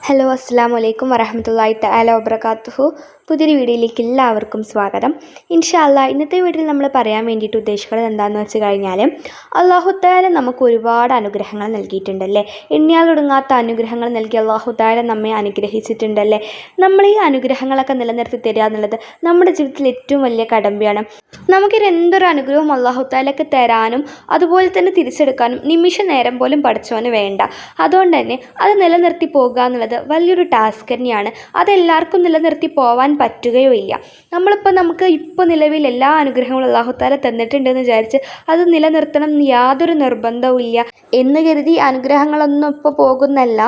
Hello അസ്സലാമു അലൈക്കും വറഹ്മത്തുള്ളാഹി തആല വബറകാതുഹു. പുതിയൊരു വീഡിയോയിലേക്ക് എല്ലാവർക്കും സ്വാഗതം. ഇൻഷാ അല്ലാഹ് ഇന്നത്തെ വീഡിയോയിൽ നമ്മൾ പറയാൻ വേണ്ടിയിട്ട് ഉദ്ദേശിക്കുന്നത് എന്താണെന്ന് വെച്ച് കഴിഞ്ഞാൽ, അല്ലാഹു തആല നമുക്ക് ഒരുപാട് അനുഗ്രഹങ്ങൾ നൽകിയിട്ടുണ്ടല്ലേ. എണ്ണിയാലൊടുങ്ങാത്ത അനുഗ്രഹങ്ങൾ നൽകി അല്ലാഹു തആല നമ്മെ അനുഗ്രഹിച്ചിട്ടുണ്ടല്ലേ. നമ്മൾ ഈ അനുഗ്രഹങ്ങളൊക്കെ നിലനിർത്തി തരിക എന്നുള്ളത് നമ്മുടെ ജീവിതത്തിൽ ഏറ്റവും വലിയ കടമ്പയാണ്. നമുക്കൊരു എന്തൊരു അനുഗ്രഹവും അല്ലാഹു തആലക്ക് തരാനും അതുപോലെ തന്നെ തിരിച്ചെടുക്കാനും നിമിഷ നേരം പോലും പഠിച്ചവന് വേണ്ട. അതുകൊണ്ട് തന്നെ അത് നിലനിർത്തി പോകുക എന്നുള്ളത് വലിയൊരു ടാസ്ക് തന്നെയാണ്. അതെല്ലാവർക്കും നിലനിർത്തി പോവാൻ പറ്റുകയോ ഇല്ല. നമുക്ക് ഇപ്പോൾ നിലവിൽ എല്ലാ അനുഗ്രഹങ്ങളും അല്ലാഹു തആല തന്നിട്ടുണ്ടെന്ന് വിചാരിച്ച് അത് നിലനിർത്തണം എന്ന് യാതൊരു നിർബന്ധവും ഇല്ല എന്ന് കരുതി അനുഗ്രഹങ്ങളൊന്നും ഇപ്പോൾ പോകുന്നല്ല,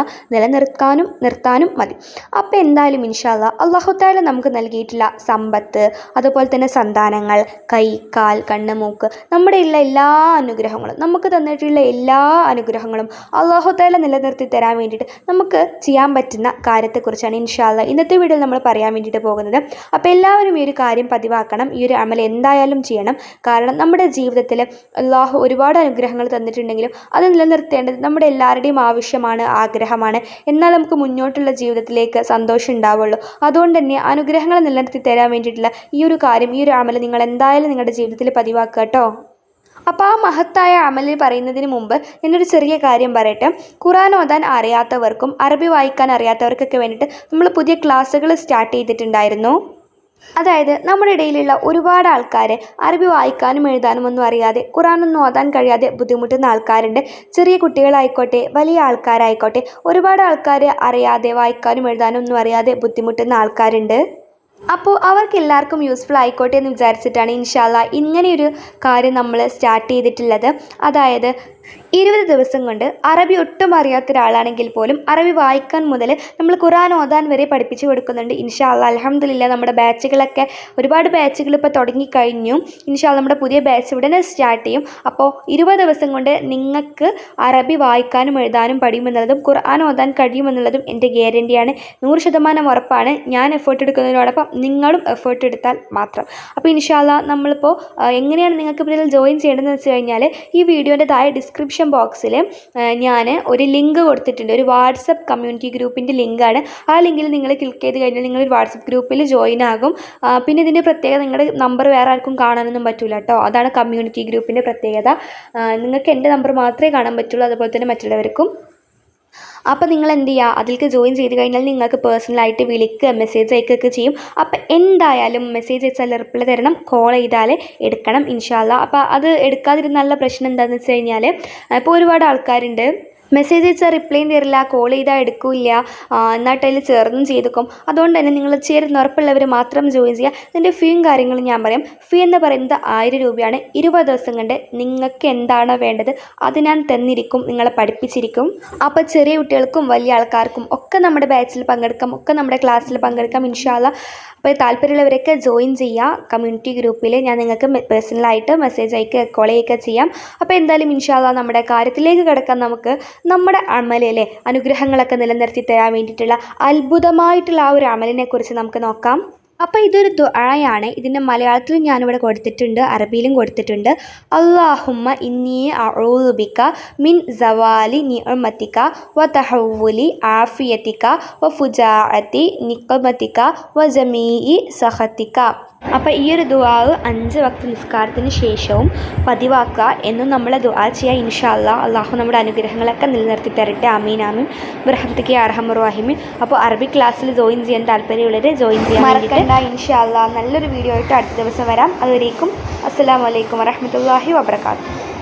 നിർത്താനും മതി. അപ്പോൾ എന്തായാലും ഇൻഷാ അല്ലാഹ് അല്ലാഹു തആല നമുക്ക് നൽകിയിട്ടുള്ള സമ്പത്ത്, അതുപോലെ തന്നെ സന്താനങ്ങൾ, കൈ, കാൽ, കണ്ണ്, മൂക്ക്, നമ്മുടെ ഉള്ള എല്ലാ അനുഗ്രഹങ്ങളും, നമുക്ക് തന്നിട്ടുള്ള എല്ലാ അനുഗ്രഹങ്ങളും അല്ലാഹു തആല നിലനിർത്തി തരാൻ വേണ്ടിയിട്ട് നമുക്ക് ചെയ്യാൻ പറ്റുന്ന കാര്യത്തെക്കുറിച്ചാണ് ഇൻഷാ അല്ലാഹ് ഇന്നത്തെ വീഡിയോയിൽ നമ്മൾ പറയാൻ വേണ്ടിയിട്ട് പോകുന്നത്. അപ്പോൾ എല്ലാവരും ഈ ഒരു കാര്യം പതിവാക്കണം, ഈ ഒരു അമൽ എന്തായാലും ചെയ്യണം. കാരണം നമ്മുടെ ജീവിതത്തിൽ അല്ലാഹു ഒരുപാട് അനുഗ്രഹങ്ങൾ തന്നിട്ടുണ്ടെങ്കിലും അത് നിലനിർത്തേണ്ടത് നമ്മുടെ എല്ലാവരുടെയും ആവശ്യമാണ്, ആഗ്രഹമാണ്. എന്നാൽ നമുക്ക് മുന്നോട്ടുള്ള ജീവിതത്തിലേക്ക് സന്തോഷം ഉണ്ടാവുള്ളൂ. അതുകൊണ്ട് തന്നെ അനുഗ്രഹങ്ങൾ നിലനിർത്തി തരാൻ വേണ്ടിയിട്ടുള്ള ഈ ഒരു കാര്യം, ഈ ഒരു അമൽ നിങ്ങൾ എന്തായാലും നിങ്ങളുടെ ജീവിതത്തിൽ പതിവാക്കുക കേട്ടോ. അപ്പോൾ ആ മഹത്തായ അമലിൽ പറയുന്നതിന് മുമ്പ് ഞാനൊരു ചെറിയ കാര്യം പറയട്ടെ. ഖുർആൻ ഓതാൻ അറിയാത്തവർക്കും അറബി വായിക്കാൻ അറിയാത്തവർക്കൊക്കെ വേണ്ടിയിട്ട് നമ്മൾ പുതിയ ക്ലാസ്സുകൾ സ്റ്റാർട്ട് ചെയ്തിട്ടുണ്ടായിരുന്നു. അതായത് നമ്മുടെ ഇടയിലുള്ള ഒരുപാട് ആൾക്കാർ അറബി വായിക്കാനും എഴുതാനും ഒന്നും അറിയാതെ, ഖുർആനൊന്നും ഓതാൻ കഴിയാതെ ബുദ്ധിമുട്ടുന്ന ആൾക്കാരുണ്ട്. ചെറിയ കുട്ടികളായിക്കോട്ടെ, വലിയ ആൾക്കാരായിക്കോട്ടെ, ഒരുപാട് ആൾക്കാർ അറിയാതെ വായിക്കാനും എഴുതാനും ഒന്നും അറിയാതെ ബുദ്ധിമുട്ടുന്ന ആൾക്കാരുണ്ട്. അപ്പോൾ അവർക്ക് എല്ലാവർക്കും യൂസ്ഫുൾ ആയിക്കോട്ടെ എന്ന് വിചാരിച്ചിട്ടാണ് ഇൻഷാ അല്ലാഹ് ഇങ്ങനെയൊരു കാര്യം നമ്മൾ സ്റ്റാർട്ട് ചെയ്തിട്ടുള്ളത്. അതായത് 20 ദിവസം കൊണ്ട് അറബി ഒട്ടും അറിയാത്ത ഒരാളാണെങ്കിൽ പോലും അറബി വായിക്കാൻ മുതൽ നമ്മൾ ഖുർആൻ ഓതാൻ വരെ പഠിപ്പിച്ചു കൊടുക്കുന്നുണ്ട് ഇൻഷാ അല്ലാഹ്. അൽഹംദുലില്ലാ നമ്മുടെ ബാച്ചുകളൊക്കെ ഒരുപാട് ബാച്ചുകൾ ഇപ്പോൾ തുടങ്ങിക്കഴിഞ്ഞു. ഇൻഷാ അല്ലാഹ് നമ്മുടെ പുതിയ ബാച്ച് ഉടനെ സ്റ്റാർട്ട് ചെയ്യും. അപ്പോൾ 20 ദിവസം കൊണ്ട് നിങ്ങൾക്ക് അറബി വായിക്കാനും എഴുതാനും പഠിയുമെന്നുള്ളതും ഖുർആൻ ഓതാൻ കഴിയുമെന്നുള്ളതും എൻ്റെ ഗ്യാരണ്ടിയാണ്. 100% ഉറപ്പാണ്. ഞാൻ എഫേർട്ട് എടുക്കുന്നതിനോടൊപ്പം നിങ്ങളും എഫേർട്ട് എടുത്താൽ മാത്രം. അപ്പോൾ ഇൻഷാ അല്ലാഹ് നമ്മളിപ്പോൾ എങ്ങനെയാണ് നിങ്ങൾക്ക് ഇതിൽ ജോയിൻ ചെയ്യേണ്ടതെന്ന് വെച്ച് കഴിഞ്ഞാൽ, ഈ വീഡിയോൻ്റെ താഴെ ഡിസ്ക്രിപ്ഷൻ ബോക്സിൽ ഞാൻ ഒരു ലിങ്ക് കൊടുത്തിട്ടുണ്ട്. ഒരു വാട്സപ്പ് കമ്മ്യൂണിറ്റി ഗ്രൂപ്പിൻ്റെ ലിങ്കാണ്. ആ ലിങ്കിൽ നിങ്ങൾ ക്ലിക്ക് ചെയ്ത് കഴിഞ്ഞാൽ നിങ്ങളൊരു വാട്സപ്പ് ഗ്രൂപ്പിൽ ജോയിൻ ആകും. പിന്നെ ഇതിൻ്റെ പ്രത്യേകത, നിങ്ങളുടെ നമ്പർ വേറെ ആർക്കും കാണാനൊന്നും പറ്റില്ല കേട്ടോ. അതാണ് കമ്മ്യൂണിറ്റി ഗ്രൂപ്പിൻ്റെ പ്രത്യേകത. നിങ്ങൾക്ക് എൻ്റെ നമ്പർ മാത്രമേ കാണാൻ പറ്റുള്ളൂ, അതുപോലെ തന്നെ മറ്റുള്ളവർക്കും. അപ്പോൾ നിങ്ങൾ എന്ത് ചെയ്യുക, അതിലേക്ക് ജോയിൻ ചെയ്ത് കഴിഞ്ഞാൽ നിങ്ങൾക്ക് പേഴ്സണലായിട്ട് വിളിക്കുക, മെസ്സേജ് അയക്കുകയൊക്കെ ചെയ്യും. അപ്പോൾ എന്തായാലും മെസ്സേജ് അയച്ചാൽ റിപ്ലൈ തരണം, കോൾ ചെയ്താൽ എടുക്കണം ഇൻഷാ അല്ലാഹ്. അപ്പോൾ അത് എടുക്കാതിരുന്നുള്ള പ്രശ്നം എന്താണെന്ന് വെച്ച് കഴിഞ്ഞാൽ, ഇപ്പോൾ ഒരുപാട് ആൾക്കാരുണ്ട് മെസ്സേജ് അയച്ചാൽ റിപ്ലൈയും തരില്ല, കോൾ ചെയ്താൽ എടുക്കില്ല, എന്നിട്ട് അതിൽ ചേർന്നും ചെയ്തേക്കും. അതുകൊണ്ട് തന്നെ നിങ്ങൾ ചേരുന്ന ഉറപ്പുള്ളവർ മാത്രം ജോയിൻ ചെയ്യുക. ഇതിൻ്റെ ഫീയും കാര്യങ്ങളും ഞാൻ പറയാം. ഫീ എന്ന് പറയുന്നത് 1000 രൂപയാണ്. 20 ദിവസം കൊണ്ട് നിങ്ങൾക്ക് എന്താണോ വേണ്ടത് അത് ഞാൻ തന്നിരിക്കും, നിങ്ങളെ പഠിപ്പിച്ചിരിക്കും. അപ്പോൾ ചെറിയ കുട്ടികൾക്കും വലിയ ആൾക്കാർക്കും ഒക്കെ നമ്മുടെ ബാച്ചിൽ പങ്കെടുക്കാം, ഒക്കെ നമ്മുടെ ക്ലാസ്സിൽ പങ്കെടുക്കാം ഇൻഷാ അല്ലാഹ്. അപ്പോൾ താല്പര്യമുള്ളവരൊക്കെ ജോയിൻ ചെയ്യുക കമ്മ്യൂണിറ്റി ഗ്രൂപ്പിൽ. ഞാൻ നിങ്ങൾക്ക് പേഴ്സണലായിട്ട് മെസ്സേജ് അയക്കുക, കോൾ ചെയ്യുക ചെയ്യാം. അപ്പോൾ എന്തായാലും ഇൻഷാ അല്ലാഹ് നമ്മുടെ കാര്യത്തിലേക്ക് കിടക്കാൻ നമുക്ക് നമ്മുടെ അമലിലെ അനുഗ്രഹങ്ങളൊക്കെ നിലനിർത്തി തരാൻ വേണ്ടിയിട്ടുള്ള അത്ഭുതമായിട്ടുള്ള ആ ഒരു അമലിനെ കുറിച്ച് നമുക്ക് നോക്കാം. അപ്പോൾ ഇതൊരു ദുആയാണ്. ഇതിൻ്റെ മലയാളത്തിലും ഞാനിവിടെ കൊടുത്തിട്ടുണ്ട്, അറബിയിലും കൊടുത്തിട്ടുണ്ട്. അല്ലാഹുമ്മ ഇന്നി അഊദു ബിക മിൻ സവാലി നിഅമതിക വ തഹവ്വുലി ആഫിയതിക വ ഫുജാഅതി നിഖമതിക വ ജമീഇ സഖതിക. അപ്പോൾ ഈ ഒരു ദുആ 5 വക്ത് നിസ്കാരത്തിന് ശേഷവും പതിവാക്കുക എന്നും നമ്മൾ ദുആ ചെയ്യുക ഇൻഷാ അല്ലാഹ്. അല്ലാഹു നമ്മുടെ അനുഗ്രഹങ്ങളൊക്കെ നിലനിർത്തി തരട്ടെ. ആമീൻ ആമീൻ ബിറഹ്മതിക യാ അർഹമർ റഹീമീൻ. അപ്പോൾ അറബി ക്ലാസ്സിൽ ജോയിൻ ചെയ്യാൻ താല്പര്യമുള്ളവർ ജോയിൻ ചെയ്യാൻ മറക്കണ്ട ഇൻഷാ അല്ലാഹ്. നല്ലൊരു വീഡിയോ ആയിട്ട് അടുത്ത ദിവസം വരാം. അതുവരേക്കും അസ്സലാമു അലൈക്കും വറഹ്മത്തുള്ളാഹി വബറകാതുഹു.